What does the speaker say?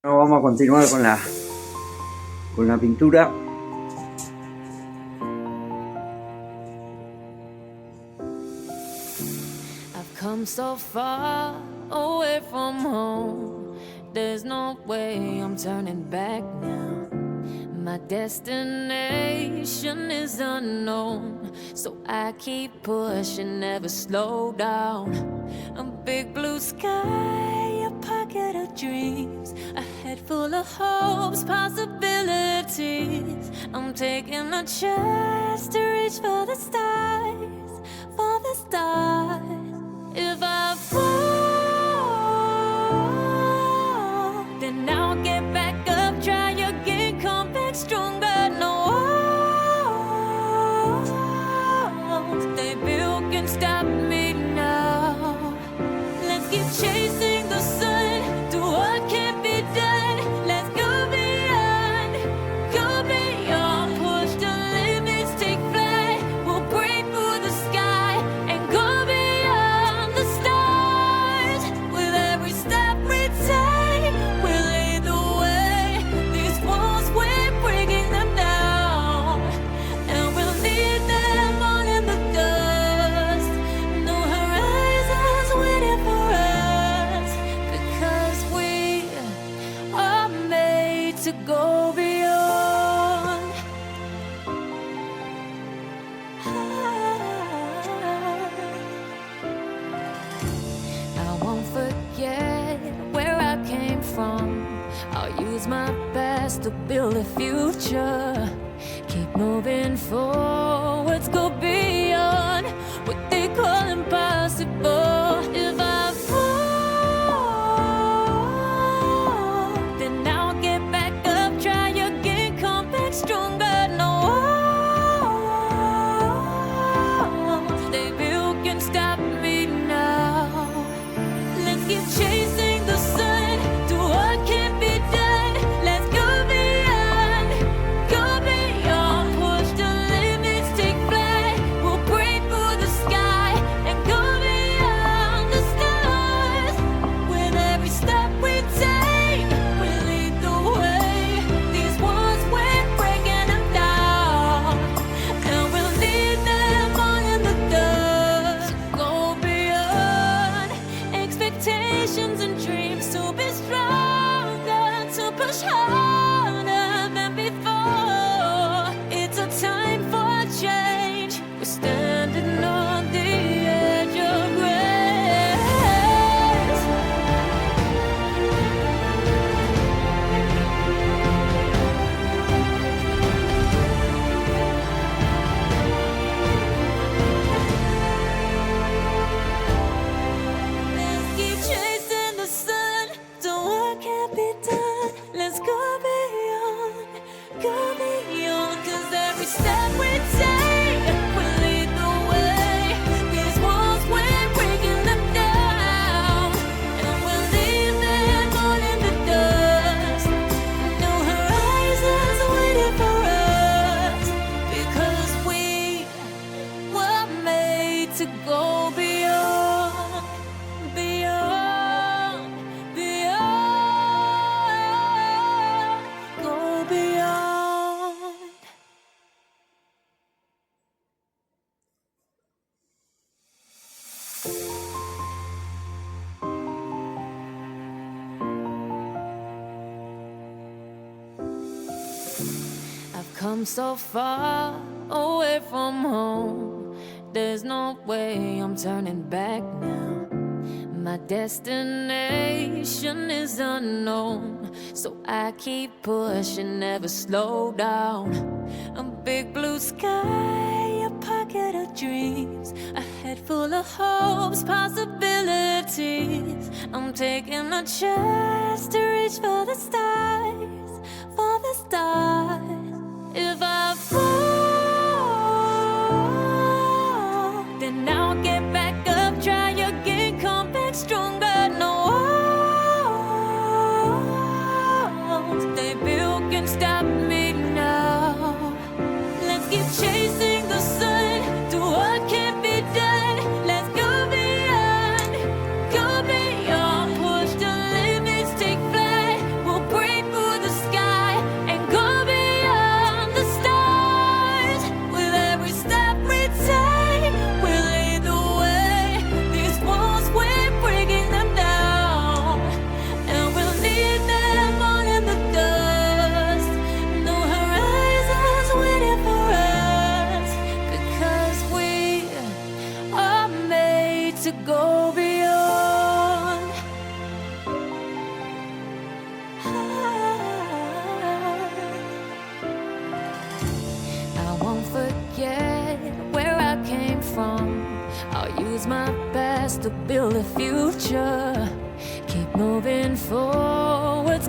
Ahora vamos a continuar con la pintura. I've come so far away from home. There's no way I'm turning back now. My destination is unknown, so I keep pushing, never slow down. A big blue sky, a pocket of dreams, a head full of hopes, possibilities. I'm taking a chance to reach for the stars, for the stars. If I fall, then I'll get back up, try again, come back stronger. No walls they built can stop me now. Let's keep chasing the sun, do what can't be done. Let's go beyond, push the limits, take flight. We'll break through the sky and go beyond the stars. With every step we take, we'll lead the way. These walls, we're breaking them down, and we'll leave them all in the dust. No horizons waiting for us, because we are made to go beyond. I won't forget where I came from. I'll use my best to build a future. Keep moving forwards, go beyond what they call impossible. If I fall, then I'll get back up, try again, come back stronger. No walls they built can stop me now. Let's keep chasing the sun, do what can't be done. Let's go beyond, push the limits, take flight. We'll break through the sky and go beyond the stars. With every step we take, we lead the way. These walls, we're breaking them down, and we'll leave them all in the dust. Go beyond expectations and dreams, to be stronger, to push harder than before. It's a time for change. We're standing on the edge of grace. Let's keep chasing the sun, do what can't be done. Let's go beyond, 'cause every step we take will lead the way. These walls, we're breaking them down, and we'll leave them all in the dust. No horizons waiting for us, because we were made to go beyond, beyond, beyond, go beyond. I've come so far away from home. There's no way I'm turning back now. My destination is unknown, so I keep pushing, never slow down. A big blue sky, a pocket of dreams, a head full of hopes, possibilities. I'm taking a chance to reach for the stars, for the stars. If I fall, then I'll get back up, try again, come back stronger. No walls they built can stop me now. Let's keep chasing the sun, do what can't be done. Let's go beyond, push the limits, take flight. We'll break I won't forget where I came from. I'll use my best to build a future. Keep moving forwards.